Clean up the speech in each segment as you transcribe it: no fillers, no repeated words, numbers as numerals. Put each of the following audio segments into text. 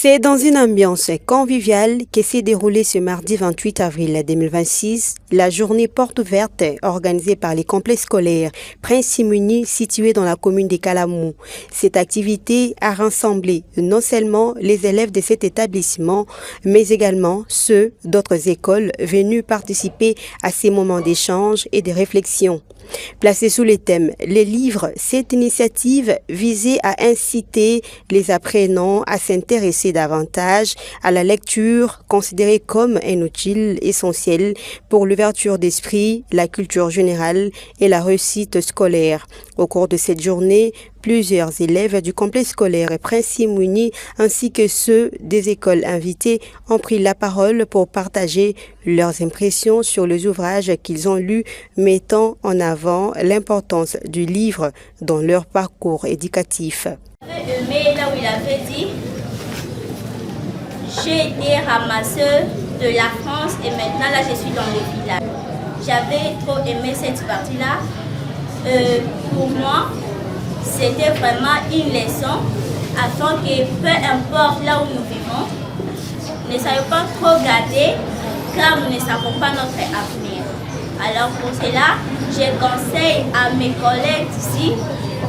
C'est dans une ambiance conviviale que s'est déroulée ce mardi 28 avril 2026 la journée porte ouverte organisée par les complexes scolaires Prince Simuni situés dans la commune de Kalamou. Cette activité a rassemblé non seulement les élèves de cet établissement, mais également ceux d'autres écoles venus participer à ces moments d'échange et de réflexion. Placée sous le thème « Les livres », cette initiative visait à inciter les apprenants à s'intéresser davantage à la lecture, considérée comme un outil essentiel pour l'ouverture d'esprit, la culture générale et la réussite scolaire. Au cours de cette journée, plusieurs élèves du complexe scolaire Prince Simuni ainsi que ceux des écoles invitées ont pris la parole pour partager leurs impressions sur les ouvrages qu'ils ont lus, mettant en avant l'importance du livre dans leur parcours éducatif. J'ai aimé là où il avait dit « J'ai été ramasseur de la France et maintenant là je suis dans le village ». J'avais trop aimé cette partie-là. Pour moi, c'était vraiment une leçon afin que peu importe là où nous vivons, ne soyons pas trop gâtés car nous ne savons pas notre avenir. Alors pour cela, je conseille à mes collègues ici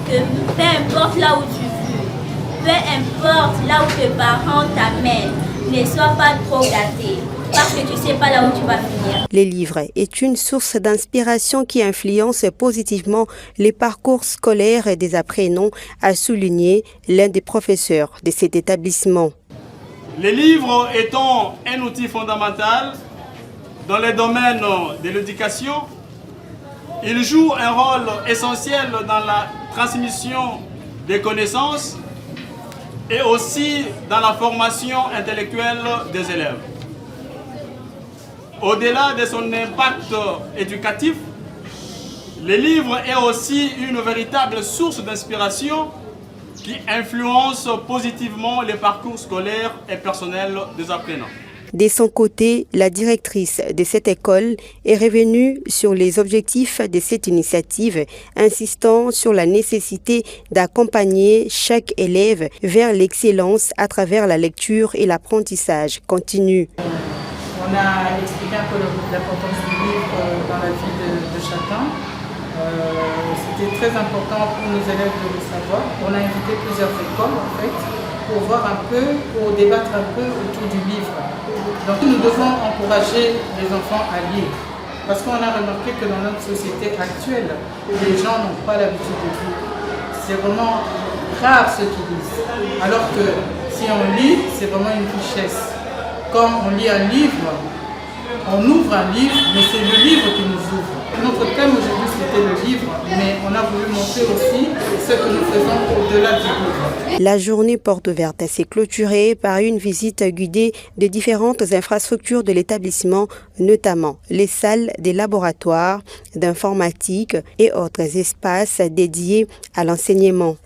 que peu importe là où tu vis, peu importe là où tes parents t'amènent, ne sois pas trop gâtés. Parce que tu ne sais pas là où tu vas finir. Les livres est une source d'inspiration qui influence positivement les parcours scolaires des apprenants, a souligné l'un des professeurs de cet établissement. Les livres étant un outil fondamental dans les domaines de l'éducation, ils jouent un rôle essentiel dans la transmission des connaissances et aussi dans la formation intellectuelle des élèves. Au-delà de son impact éducatif, le livre est aussi une véritable source d'inspiration qui influence positivement les parcours scolaires et personnels des apprenants. De son côté, la directrice de cette école est revenue sur les objectifs de cette initiative, insistant sur la nécessité d'accompagner chaque élève vers l'excellence à travers la lecture et l'apprentissage continu. On a expliqué un peu l'importance du livre dans la vie de chacun. C'était très important pour nos élèves de le savoir. On a invité plusieurs écoles en fait pour voir un peu, pour débattre un peu autour du livre. Donc nous devons encourager les enfants à lire. Parce qu'on a remarqué que dans notre société actuelle, les gens n'ont pas l'habitude de lire. C'est vraiment rare ceux qui lisent. Alors que si on lit, c'est vraiment une richesse. Quand on lit un livre, on ouvre un livre, mais c'est le livre qui nous ouvre. Notre thème aujourd'hui, c'était le livre, mais on a voulu montrer aussi ce que nous faisons au-delà du livre. La journée porte ouverte s'est clôturée par une visite guidée de différentes infrastructures de l'établissement, notamment les salles des laboratoires, d'informatique et autres espaces dédiés à l'enseignement.